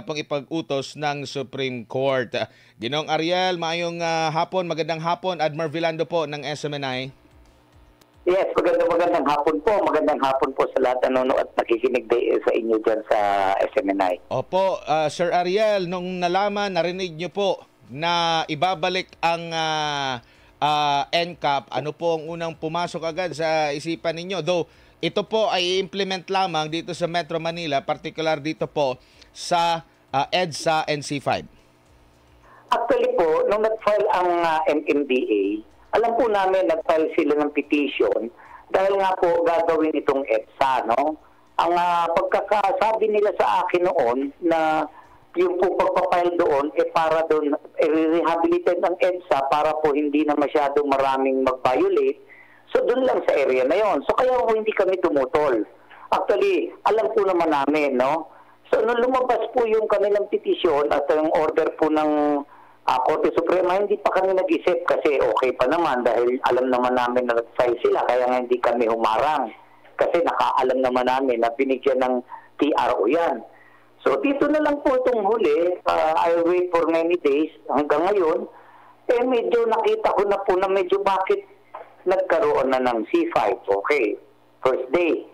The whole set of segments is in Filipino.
pang ipag-utos ng Supreme Court. Ginoong Ariel, maayong hapon, magandang hapon. Admar Villando po ng SMNI. Yes, magandang hapon po. Magandang hapon po sa lahat na nanonood at nakikinig sa inyo dyan sa SMNI. Opo, Sir Ariel, nung narinig niyo po na ibabalik ang NCAP, ano po ang unang pumasok agad sa isipan ninyo? Though ito po ay i-implement lamang dito sa Metro Manila, particular dito po sa EDSA and C5. Actually po, nung nag-file ang MMDA, alam po namin nag-file sila ng petition dahil nga po gagawin itong EDSA, no? Ang pagkakasabi nila sa akin noon na yung po pagpapile doon para doon i-rehabilitate ang EDSA para po hindi na masyadong maraming mag-violate. So doon lang sa area na yon. So kaya po hindi kami tumutol. Actually, alam po naman namin, no? So nung lumabas po yung kanilang petition at yung order po ng Korte Suprema, hindi pa kami nag-isip kasi okay pa naman dahil alam naman namin na nag-file sila kaya nga hindi kami humarang kasi nakaalam naman namin na binigyan ng TRO yan. So dito na lang po itong huli, I'll wait for many days hanggang ngayon, medyo nakita ko na po na medyo bakit nagkaroon na ng C5. Okay, first day.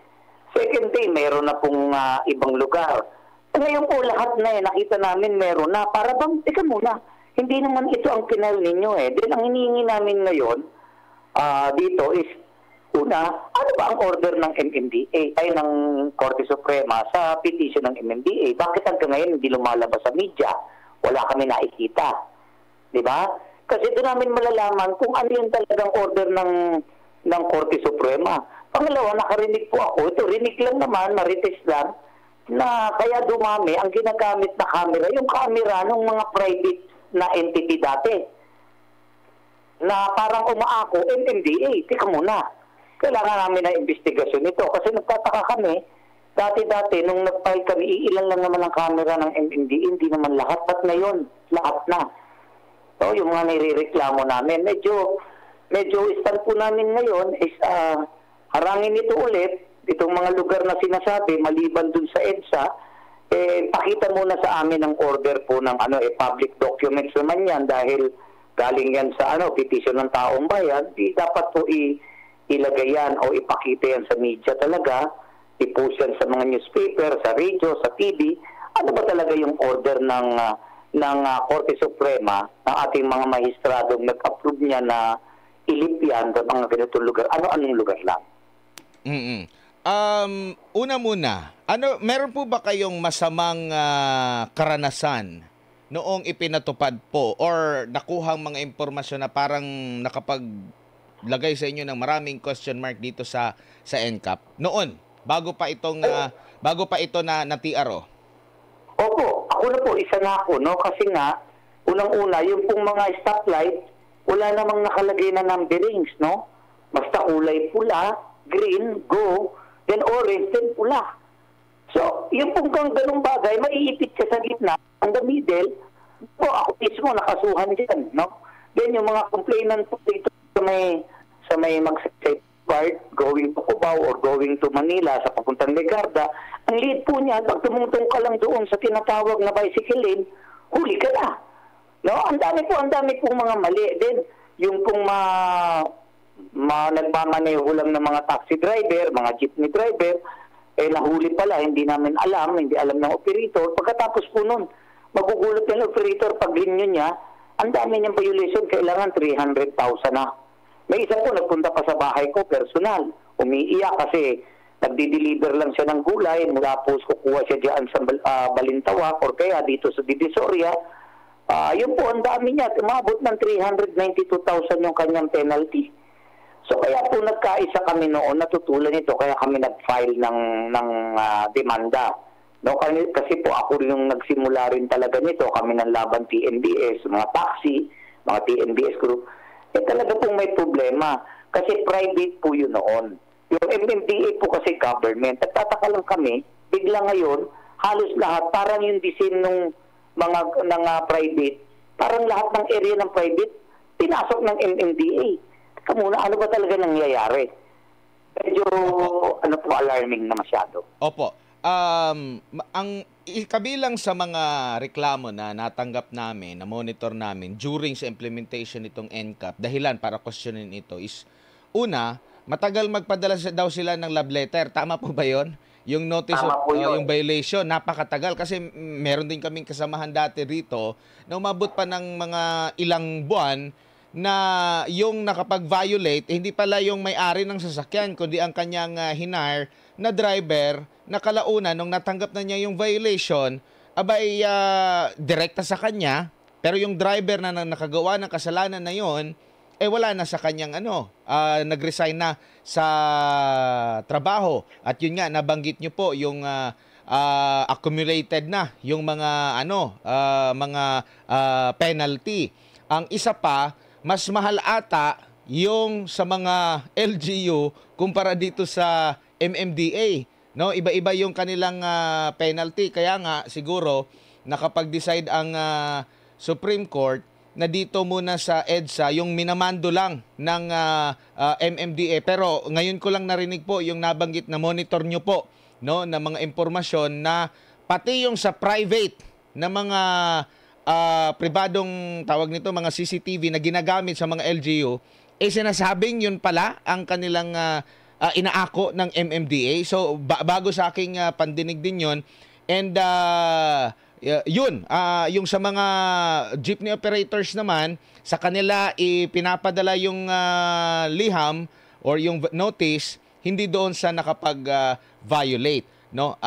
Second day, meron na pong ibang lugar. Ngayon po lahat na nakita namin meron na. Para bang, teka muna, hindi naman ito ang pinal ninyo Then ang hinihingi namin ngayon dito is, una, ano ba ang order ng MMDA, ay ng Korte Suprema sa petition ng MMDA? Bakit hanggang ngayon hindi lumalabas sa media? Wala kami nakikita. Di ba? Kasi doon namin malalaman kung ano yung talagang order ng Korte Suprema. Pangalawa, nakarinig po ako, ito rinig lang naman, marites lang, na kaya dumami ang ginagamit na camera, yung camera ng mga private na entity dati. Na parang umaako, MMDA, tika muna. Kailangan namin na investigasyon ito kasi nagtataka kami, dati-dati nung nag-file kami, iilan lang naman ang camera ng MMDA, hindi naman lahat. At ngayon, lahat na. So, yung mga nire-reklamo namin, medyo stand po namin ngayon is harangin ito ulit, itong mga lugar na sinasabi, maliban dun sa EDSA, pakita muna sa amin ang order po ng public documents naman yan dahil galing yan sa petition ng taong bayan, di dapat po ilagay yan o ipakita yan sa media talaga, i-post yan sa mga newspaper, sa radio, sa TV, ano ba talaga yung order ng Korte Suprema ng ating mga mahistradong nag-approve niya na ilip yan sa mga ganitong lugar, ano-anong lugar lang. Una muna, meron po ba kayong masamang karanasan noong ipinatupad po or nakuhang mga impormasyon na parang nakapaglagay sa inyo ng maraming question mark dito sa NCAP noon bago pa ito na TRO? Opo, ako na po, isa na ako, no? Kasi nga, unang-una, yung pong mga stoplight, wala namang nakalagay na numberings, no? Basta kulay pula, green, go, then orange, then pula. So, yung pong ganung bagay, maiipit ka sa gitna, ang the middle, po, ako mismo nakasuhan dyan, no? Then yung mga complainant po dito sa may mag-safeguard, going to Cubao or going to Manila sa papuntang Legarda, ang lead po niya, pag tumungtong ka lang doon sa tinatawag na bicycle lane, huli ka na. No? Ang dami po mga mali. Then, yung pong nagmamaneho lang ng mga taxi driver, mga jeepney driver, nahuli pala, hindi namin alam, hindi alam ng operator. Pagkatapos po nun, magugulot ng operator pag linyo niya, ang dami niyang violation, kailangan 300,000 na. May isa po, nagpunta pa sa bahay ko, personal. Umiiyak kasi nagdi-deliver lang siya ng gulay, mula po kukuha siya diyan sa Balintawak or kaya dito sa Divisoria. Yun po, ang dami niya, umabot ng 392,000 yung kanyang penalty. So kaya po nagkaisa kami noon, natutulan ito, kaya kami nag-file ng demanda. No, kasi po ako rin yung nagsimula rin talaga nito, kami ng laban TNBS, mga taxi, mga TNBS group. Talaga pong may problema kasi private po yun noon. Yung MMDA po kasi government. Nagtataka lang kami, bigla ngayon, halos lahat, parang yung design ng private, parang lahat ng area ng private, pinasok ng MMDA. Kamuna, ano ba talaga nangyayari? Medyo, alarming na masyado. Opo. kabilang sa mga reklamo na natanggap namin, na monitor namin during sa implementation nitong NCAP, dahilan para questionin ito is, una, matagal magpadala daw sila ng love letter. Tama po ba yon? Yung notice of yung violation, napakatagal. Kasi meron din kaming kasamahan dati rito na umabot pa ng mga ilang buwan na yung nakapag-violate, hindi pala yung may-ari ng sasakyan, kundi ang kanyang hinire na driver na kalauna nung natanggap na niya yung violation, abay direkta sa kanya, pero yung driver na nakagawa ng kasalanan na yon, wala na sa kanyang nag-resign na sa trabaho. At yun nga, nabanggit nyo po yung accumulated na yung mga penalty. Ang isa pa, mas mahal ata yung sa mga LGU kumpara dito sa MMDA. No, iba-iba yung kanilang penalty, kaya nga siguro nakapag-decide ang Supreme Court na dito muna sa EDSA yung minamando lang ng MMDA. Pero ngayon ko lang narinig po yung nabanggit na monitor nyo po, no, na mga impormasyon na pati yung sa private na mga pribadong tawag nito, mga CCTV na ginagamit sa mga LGU, sinasabing yun pala ang kanilang inaako ng MMDA. So bago sa aking pandinig din yun. And yung sa mga jeepney operators naman, sa kanila ipinapadala yung liham or yung notice, hindi doon sa nakapag-violate, no,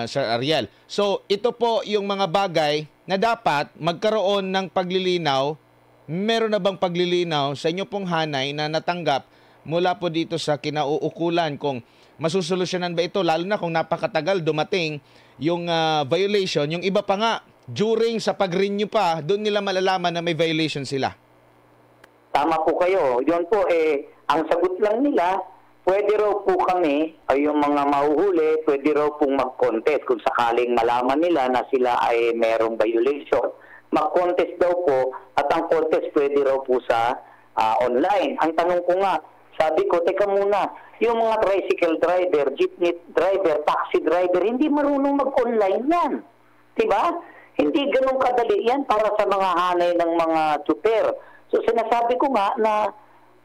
Sir Ariel. So ito po yung mga bagay na dapat magkaroon ng paglilinaw. Meron na bang paglilinaw sa inyo pong hanay na natanggap mula po dito sa kinauukulan kung masusolusyonan ba ito, lalo na kung napakatagal dumating yung violation, yung iba pa nga during sa pag-renew pa, doon nila malalaman na may violation sila. Tama po kayo. Yun po, ang sagot lang nila, pwede raw po kami, ay yung mga mahuhuli, pwede raw pong mag-contest kung sakaling malaman nila na sila ay merong violation. Mag-contest daw po, at ang contest pwede raw po sa online. Ang tanong ko nga, sabi ko, teka muna, yung mga tricycle driver, jeepney driver, taxi driver, hindi marunong mag-online yan. Diba? Hindi ganun kadali yan para sa mga hanay ng mga super. So sinasabi ko nga na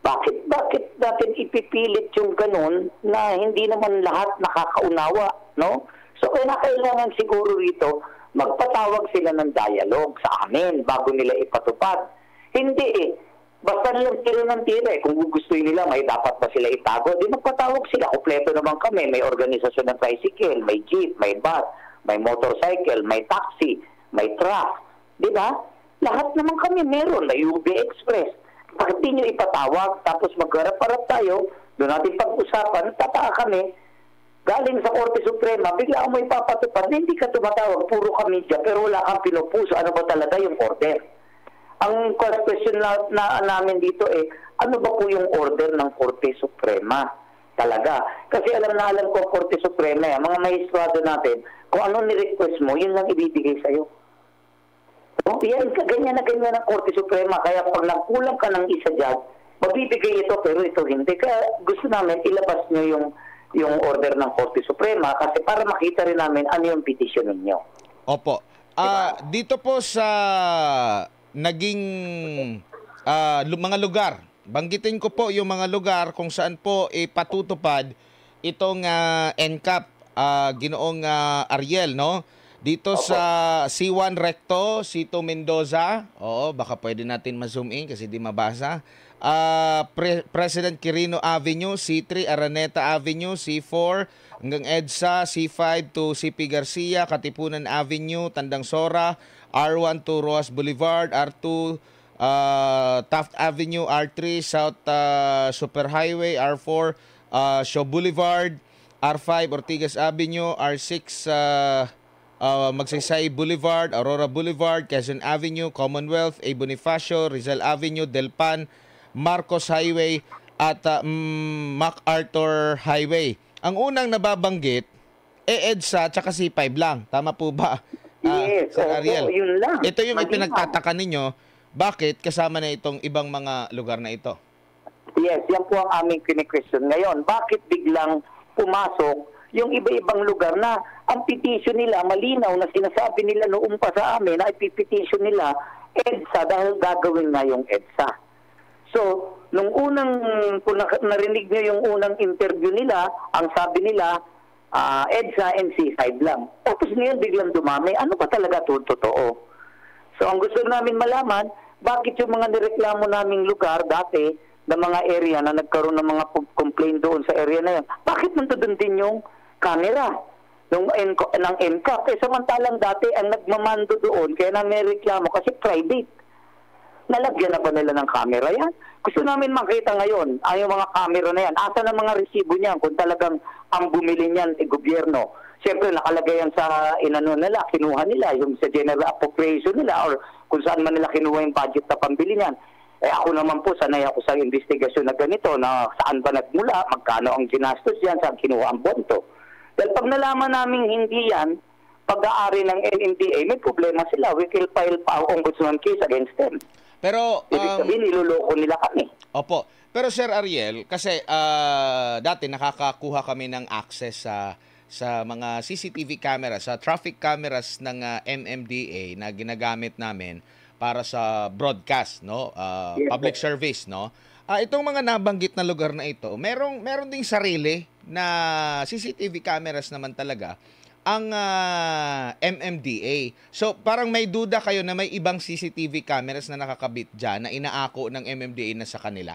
bakit natin ipipilit yung ganun na hindi naman lahat nakakaunawa, no? So kailangan siguro rito magpatawag sila ng dialogue sa amin bago nila ipatupad. Hindi basta nilang tiro ng tiro kung gusto nila, may dapat ba sila itago, di magpatawag sila. Kompleto naman kami, may organisasyon ng tricycle, may jeep, may bus, may motorcycle, may taxi, may truck, di ba? Lahat naman kami meron, may UB Express. Bakit di nyo ipatawag, tapos magharap-harap tayo, doon natin pag-usapan, tataka kami, galing sa Korte Suprema, bigla mo ipapatupad, hindi ka tumatawag, puro ka media, pero wala kang pinupuso, ano ba talaga yung order? Ang question na namin dito ano ba po yung order ng Korte Suprema? Talaga. Kasi alam ko ang Korte Suprema, mga maestrado natin, kung ano ni-request mo, yun lang ibibigay sa'yo. No? Yan, ganyan ang Korte Suprema. Kaya pag nagkulang ka ng isa dyan, mabibigay ito, pero ito hindi. Kaya gusto namin ilabas nyo yung order ng Korte Suprema kasi para makita rin namin ano yung petition ninyo. Opo. Dito po sa naging mga lugar, banggitin ko po yung mga lugar kung saan po patutupad itong NCAP, Ginoong Ariel, no? Dito sa C1 Recto, C2 Mendoza, baka pwede natin ma-zoom in kasi di mabasa. President Quirino Avenue, C3 Araneta Avenue, C4 hanggang EDSA, C5 to CP Garcia, Katipunan Avenue, Tandang Sora, R1 to Roas Boulevard, R2 Taft Avenue, R3 South Superhighway, R4 Shaw Boulevard, R5 Ortigas Avenue, R6 Magsaysay Boulevard, Aurora Boulevard, Quezon Avenue, Commonwealth, A. Bonifacio, Rizal Avenue, Delpan, Marcos Highway at MacArthur Highway. Ang unang nababanggit EDSA at C5 lang. Tama po ba? Yes, Sir Ariel. Yun lang. Ito yung ipinagtataka ninyo, bakit kasama na itong ibang mga lugar na ito? Yes, yan po ang aming kine-question ngayon. Bakit biglang pumasok yung iba-ibang lugar na ang petition nila, malinaw na sinasabi nila noong pa sa amin na ipipetition nila EDSA dahil gagawin na yung EDSA. So, nung kung narinig nyo yung unang interview nila, ang sabi nila, EDSA and seaside lang. Tapos ngayon biglang dumami. Ano ba talaga totoo? So, ang gusto namin malaman, bakit yung mga nireklamo naming lugar dati, na mga area na nagkaroon ng mga complaint doon sa area na yan, bakit nandun din yung camera ng NCAP? Eh, samantalang dati ang nagmamando doon, kaya na may reklamo kasi private. Nalagyan na ba nila ng camera yan? Gusto namin makita ngayon, yung mga camera na yan. Asa na mga resibo niyan kung talagang ang bumili niyan gobyerno? Siyempre, nakalagay yan sa nila, kinuha nila, yung sa general appropriation nila or kung saan man nila kinuha yung budget na pambili niyan. Eh ako naman po, sanay ako sa investigasyon na ganito, na saan ba nagmula, magkano ang ginastos yan, saan kinuha ang bonto. Dahil pag nalaman namin hindi yan, pag-aari ng NMDA, may problema sila. We will file pa ang ombudsman case against them. Pero, ibig sabihin, niloloko nila kami. Opo. Pero Sir Ariel, kasi dati nakakakuha kami ng access sa mga CCTV cameras, sa traffic cameras ng MMDA na ginagamit namin para sa broadcast, no? Yes, Public service, no? Itong mga nabanggit na lugar na ito, meron ding sarili na CCTV cameras naman talaga ang MMDA. So, parang may duda kayo na may ibang CCTV cameras na nakakabit dyan na inaako ng MMDA na sa kanila?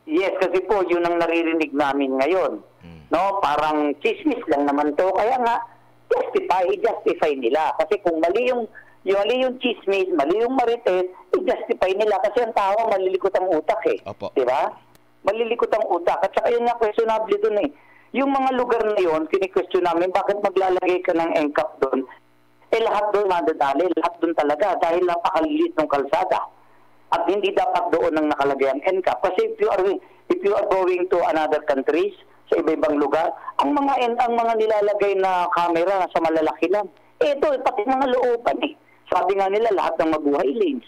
Yes, kasi po, yun ang naririnig namin ngayon. No, parang chismis lang naman to. Kaya nga, justify nila. Kasi kung mali yung chismis, mali yung marites, i-justify nila. Kasi ang tao, malilikot ang utak eh. Opo. Diba? Malilikot ang utak. At saka yun nga, questionable dun eh. Yung mga lugar na yun, kini-question namin, bakit maglalagay ka ng NCAP doon? Eh lahat doon madadali, lahat doon talaga. Dahil napakaliit ng kalsada. At hindi dapat doon ang nakalagay ang NCAP. Kasi if you are going to another countries, sa iba-ibang lugar, ang mga nilalagay na camera sa malalaki lang. Ito, pati mga looban eh. Sabi nga nila, lahat ng mabuhay lanes.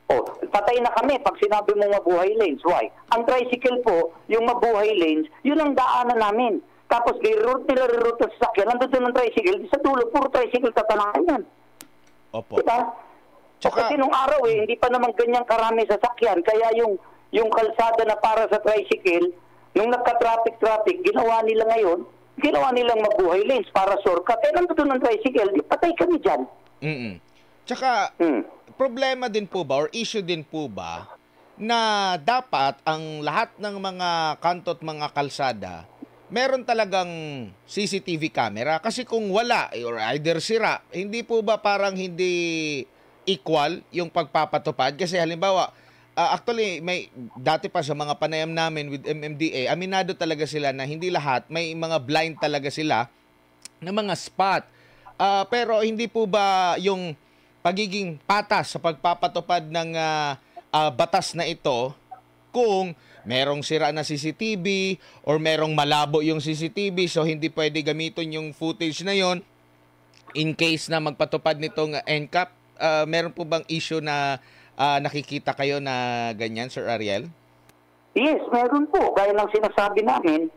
Oh, patay na kami pag sinabi mo mabuhay lanes. Why? Ang tricycle po, yung mabuhay lanes, yun ang daanan namin. Tapos, reroute sa sasakyan, nandun ng tricycle, sa dulo, puro tricycle tatanakan yan. Opo. Diba? Kasi nung araw hindi pa naman ganyang karami sasakyan. Kaya yung kalsada na para sa tricycle, nung nagka-traffic, ginawa nila nilang mabuhay lanes para shortcut. Eh, nandun ng tricycle, di patay kami dyan. Tsaka, problema din po ba or issue din po ba na dapat ang lahat ng mga kanto at mga kalsada meron talagang CCTV camera? Kasi kung wala or either sira, hindi po ba parang hindi equal yung pagpapatupad? Kasi halimbawa, actually, may dati pa sa mga panayam namin with MMDA, aminado talaga sila na hindi lahat, may mga blind talaga sila na mga spot. Pero hindi po ba yung pagiging patas sa pagpapatupad ng batas na ito kung merong sira na CCTV or merong malabo yung CCTV so hindi pwede gamitin yung footage na yon in case na magpatupad nitong NCAP? Meron po bang issue na nakikita kayo na ganyan, Sir Ariel? Yes, meron po. Gaya ng sinasabi namin,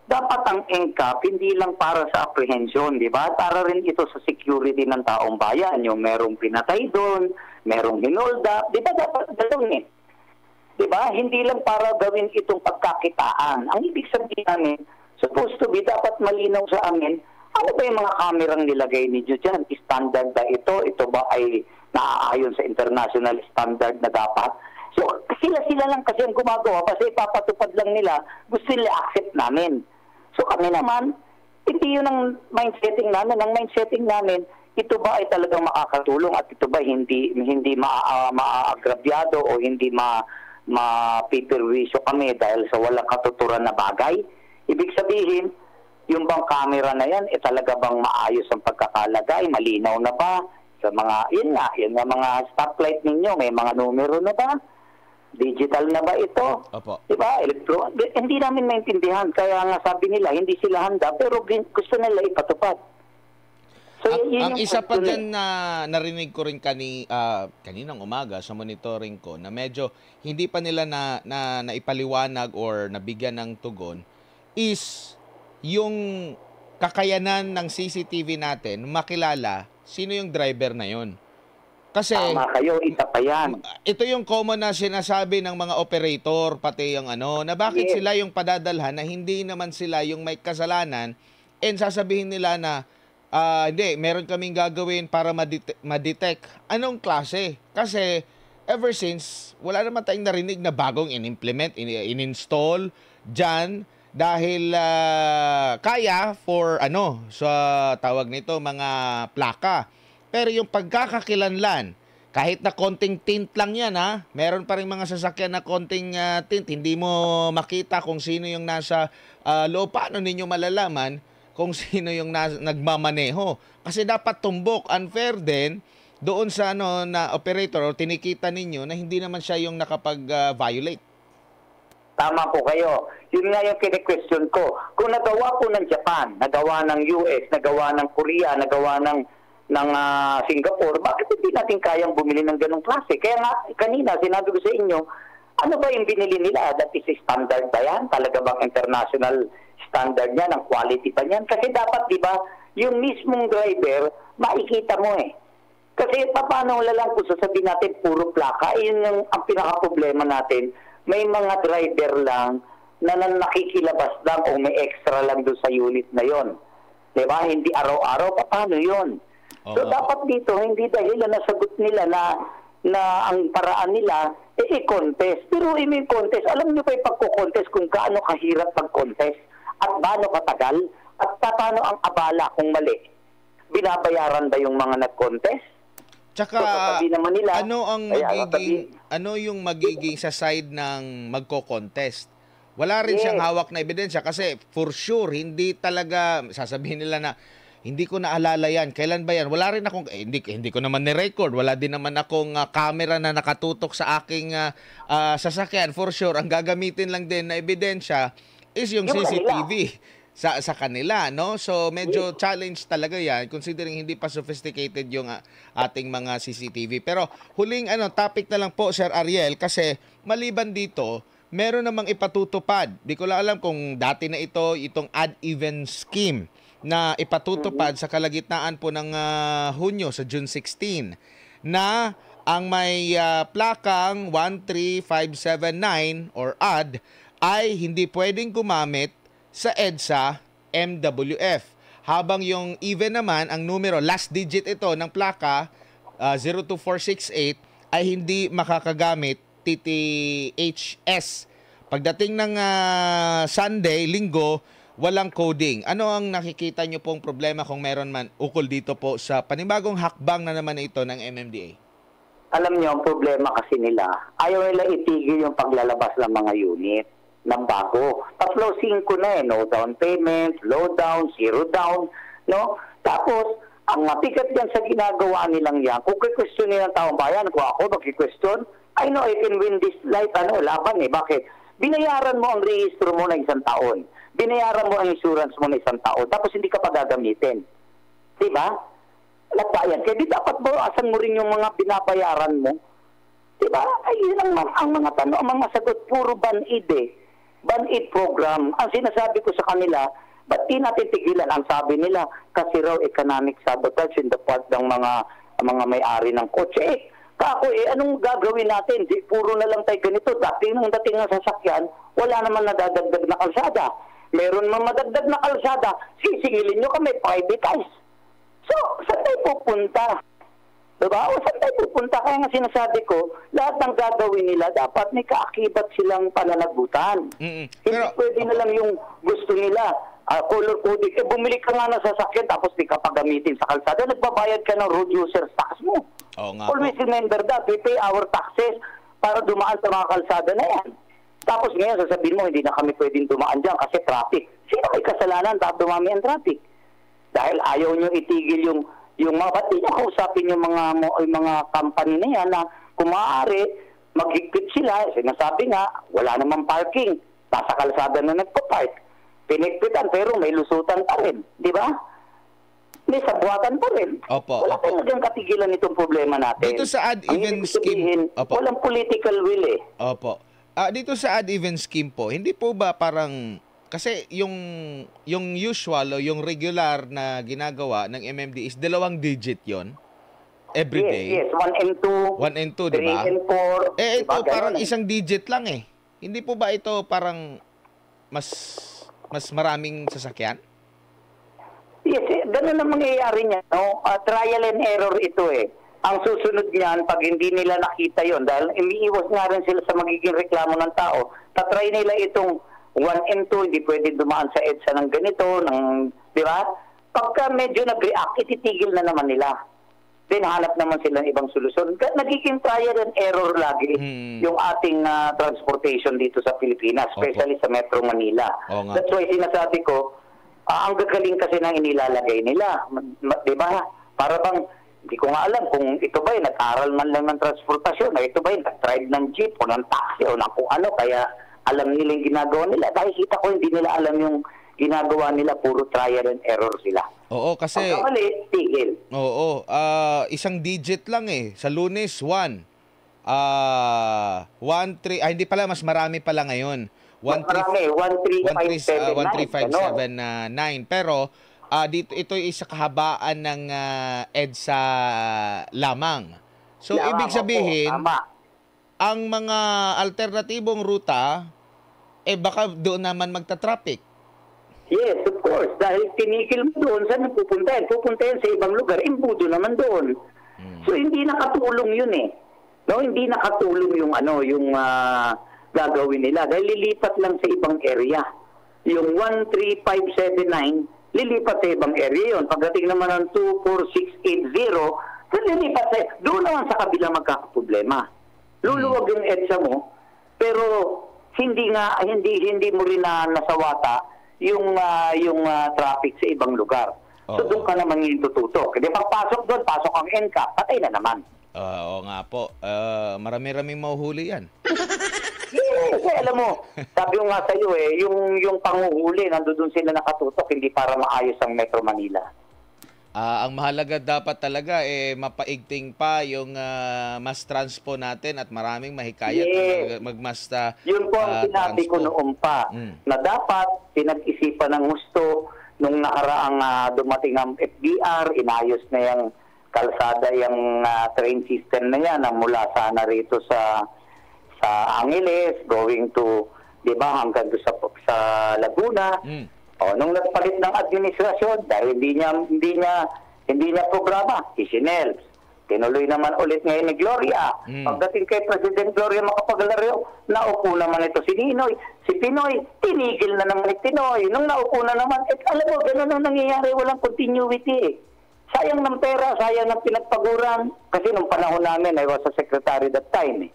dapat ang NCAP hindi lang para sa apprehension, di ba? Para rin ito sa security ng taong bayan. Yung merong pinatay doon, merong hinolda, di ba dapat dalawin eh? Di ba? Hindi lang para gawin itong pagkakitaan. Ang ibig sabihin namin, supposed to be, dapat malinaw sa amin, ano ba yung mga kamerang nilagay ninyo dyan? Standard ba ito? Ito ba ay naaayon sa international standard na dapat? So, sila lang kasi ang gumagawa kasi ipapatupad lang nila, gusto nila accept namin. So kami naman, hindi yun ang mindsetting namin. Ang mindsetting namin, ito ba ay talagang makakatulong at ito ba hindi maaagrabyado o hindi mapiperwisyo kami dahil sa walang katuturan na bagay? Ibig sabihin, yung bang camera na yan, talaga bang maayos ang pagkakalagay? Malinaw na ba? Sa mga, yun nga mga stoplight ninyo, may mga numero na ba? Digital na ba ito? Opo. Diba? Hindi namin maintindihan. Kaya nga sabi nila, hindi sila handa, pero gusto nila ipatupad. So, ang isa pa dyan na narinig ko rin kaninang umaga sa monitoring ko na medyo hindi pa nila na naipaliwanag or nabigyan ng tugon is yung kakayanan ng CCTV natin makilala sino yung driver na yon. Kasi Tama kayo, isa pa yan. ito yung common na sinasabi ng mga operator, pati yung na bakit Yes. sila yung padadalhan na hindi naman sila yung may kasalanan, and sasabihin nila na hindi, meron kaming gagawin para ma-detect. Anong klase? Kasi ever since, wala naman tayong narinig na bagong in-implement, in-install dyan dahil kaya for sa tawag nito mga plaka. Pero yung pagkakakilanlan, kahit na konting tint lang yan meron pa rin mga sasakyan na konting tint, hindi mo makita kung sino yung nasa loob. Paano ninyo malalaman kung sino yung nagmamaneho? Kasi dapat tumbok, unfair din doon sa na operator o tinikita ninyo na hindi naman siya yung nakapag-violate. Tama po kayo. Yun nga yung kine-question ko. Kung nagawa po ng Japan, nagawa ng US, nagawa ng Korea, nagawa ng Singapore, bakit hindi natin kayang bumili ng ganong klase? Kaya nga, kanina, sinabi ko sa inyo, ano ba yung binili nila? That is standard ba yan? Talaga bang international standard niyan? Ang quality pa niyan? Kasi dapat, di ba, yung mismong driver, makikita mo eh. Kasi paano wala lang kung sasabihin natin puro plaka, yun yung ang pinaka-problema natin. May mga driver lang na nakikilabas lang o may extra lang doon sa unit na yon. Diba? Hindi araw-araw, paano yun? So dapat dito, hindi dahil na nasagot nila na ang paraan nila, i-contest. Pero may contest, alam nyo pa yung pagko-contest kung gaano kahirap pag-contest at gaano katagal at paano ang abala kung mali. Binabayaran ba yung mga nag-contest? Tsaka, naman nila, ano yung magiging sa side ng magko-contest? Wala rin siyang hawak na ebidensya kasi for sure, hindi talaga, sasabihin nila na, hindi ko naalala yan. Kailan ba yan? Wala rin akong, hindi ko naman ni-record. Wala din naman akong camera na nakatutok sa aking sasakyan. For sure, ang gagamitin lang din na ebidensya is yung CCTV. Sa kanila, no? So, medyo challenge talaga yan considering hindi pa sophisticated yung ating mga CCTV. Pero huling topic na lang po, Sir Ariel, kasi maliban dito, meron namang ipatutupad. Di ko lang alam kung dati na itong ad-even scheme na ipatutupad sa kalagitnaan po ng Hunyo, sa June 16, na ang may plakang 13579 or AD ay hindi pwedeng gumamit sa EDSA MWF. Habang yung even naman, ang numero, last digit ito ng plaka, 02468, ay hindi makakagamit TTHS. Pagdating ng Sunday, Linggo, walang coding. Ano ang nakikita nyo pong problema kung meron man ukol dito po sa panibagong hakbang na naman ito ng MMDA? Alam nyo, ang problema kasi nila, ayaw nila itigil yung paglalabas ng mga unit ng bago. Tatlo, 5 na no down payment, low down, zero down, no? Tapos, ang mapikat yan sa ginagawa nilang yan, kung question ng taong bayan, kung ako mag-question, I know I can win this life, laban Bakit? Binayaran mo ang rehistro mo na 1 taon. Binayaran mo ang insurance mo na 1 taon. Tapos hindi ka pa gagamitin. Diba? Lagbayan. Kaya di dapat bawasan mo rin yung mga binabayaran mo. Diba? Ay, yun ang mga tanong, ang mga sagot, puro ban-id Ban-id program. Ang sinasabi ko sa kanila, ba't di natin tigilan? Ang sabi nila, kasi raw economic sabotage in the part ng mga may-ari ng kotse. Kako anong gagawin natin? Di, puro na lang tayo ganito. Dating ng sasakyan, wala naman nadadagdag na kalsada. Meron man madagdag na kalsada, sisingilin nyo kami, privatize. So, saan tayo pupunta? Diba? O saan tayo pupunta? Kaya nga sinasabi ko, lahat ng gagawin nila, dapat may kaakibat silang pananagutan. Hindi pwede na lang yung gusto nila. Color coding. Bumili ka nga ng sasakyan tapos di ka pagamitin sa kalsada. Nagbabayad ka ng road user tax mo. Always remember that. We pay our taxes para dumaan sa mga kalsada na yan. Tapos ngayon sasabihin mo, hindi na kami pwedeng dumaan dyan kasi traffic. Sino may kasalanan tapos dumami ang traffic? Dahil ayaw nyo itigil yung mga pati nyo kausapin yung mga company na yan na kung maaari, maghigpit sila. Sinasabi nga, wala namang parking. Nasa kalsada na nagpa-park. Pinigpitan pero may lusutan pa rin. Di ba? May sabuatan pa rin. Wala tayong nagyang katigilan itong problema natin. Dito sa ad-even scheme, walang political will Opo. Dito sa ad-even scheme po, hindi po ba parang Kasi yung usual o yung regular na ginagawa ng MMD is 2 digit 'yon every Yes, day. yes. 1 and 2. 1 and 2, di 3 ba? and 4. Ito diba? parang Ganun eh. isang digit lang eh. Hindi po ba ito parang mas maraming sasakyan? Yes, ganun ang mangyayari niya. No? Trial and error ito eh. Ang susunod niyan, pag hindi nila nakita yon, dahil umiiwas nga rin sila sa magiging reklamo ng tao, tatry nila itong 1 and 2, hindi pwede dumaan sa EDSA ng ganito, di ba? Pagka medyo nag-react, ititigil na naman nila. Then hanap naman sila ng ibang solusyon. Nagiging trial and error lagi yung ating transportation dito sa Pilipinas, especially sa Metro Manila. That's why sinasabi ko, ang gagaling kasi nang inilalagay nila. Di ba? Para bang, hindi ko nga alam kung ito ba nag-aral man lang ng transportasyon, o ito ba nag-drive ng jeep o ng taxi o ng kung ano, kaya alam nila yung ginagawa nila. Dahil kita ko hindi nila alam yung ginagawa nila, puro trial and error sila. Oo, kasi... Pagkamali, tigil. Oo, isang digit lang eh. Sa Lunes, 1. 1, 3, hindi pala, mas marami pala ngayon. 13579. Pero dito ito ay sa kahabaan ng EDSA lamang. So ibig sabihin, ang mga alternatibong ruta baka doon naman magta-traffic. Yes, of course. Dahil tinigil mo doon, saan pupuntahin? Pupuntahin sa ibang lugar, imbudo naman doon. So hindi nakatulong yun eh. No, hindi nakatulong yung gagawin nila dahil lilipat lang sa ibang area. Yung 13579 lilipat sa ibang area yun. Pagdating naman ng 24680, lilipat sa doon naman sa kabila magkakaproblema. Luluwag yung EDSA mo, pero hindi mo rin nasawata yung traffic sa ibang lugar. So doon ka naman yung tututok. Kasi pagpasok doon, pasok ang NCAP, patay na naman. Oo nga po. Marami-raming mahuhuli yan. Kasi alam mo, sabi ko nga sa iyo yung panguhuli, nandoon sila nakatutok, hindi para maayos ang Metro Manila. Ang mahalaga dapat talaga mapaigting pa yung mass transpo natin at maraming mahikayat mag-mass yun po ang sinabi ko noon pa, na dapat pinag-isipan ng gusto nung nakaraang dumating ang FDR, inayos na yung kalsada, yung train system na yan, mula sana rito sa Angeles, going to, di ba, hanggang sa Laguna. Nung nagpalit ng administrasyon, dahil hindi niya programa, isinel. Tinuloy naman ulit ngayon ni Gloria. Pagdating kay President Gloria Macapagal-Arroyo, naupo naman ito si Ninoy. Si Pinoy, tinigil na naman ni Pinoy. Nung naupo na naman, alam mo, ganun ang nangyayari, walang continuity. Sayang ng pera, sayang ng pinagpaguran. Kasi nung panahon namin, I was a secretary that time.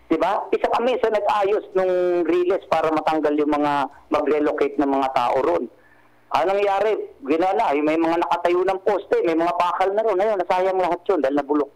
Diba? Isa kami sa nag-ayos nung riles para matanggal yung mga mag-relocate ng mga tao ron. Anong nangyari? Ginala, may mga nakatayo ng poste, may mga bakal na ron. Ayun, nasayang lahat yun dahil nabulok.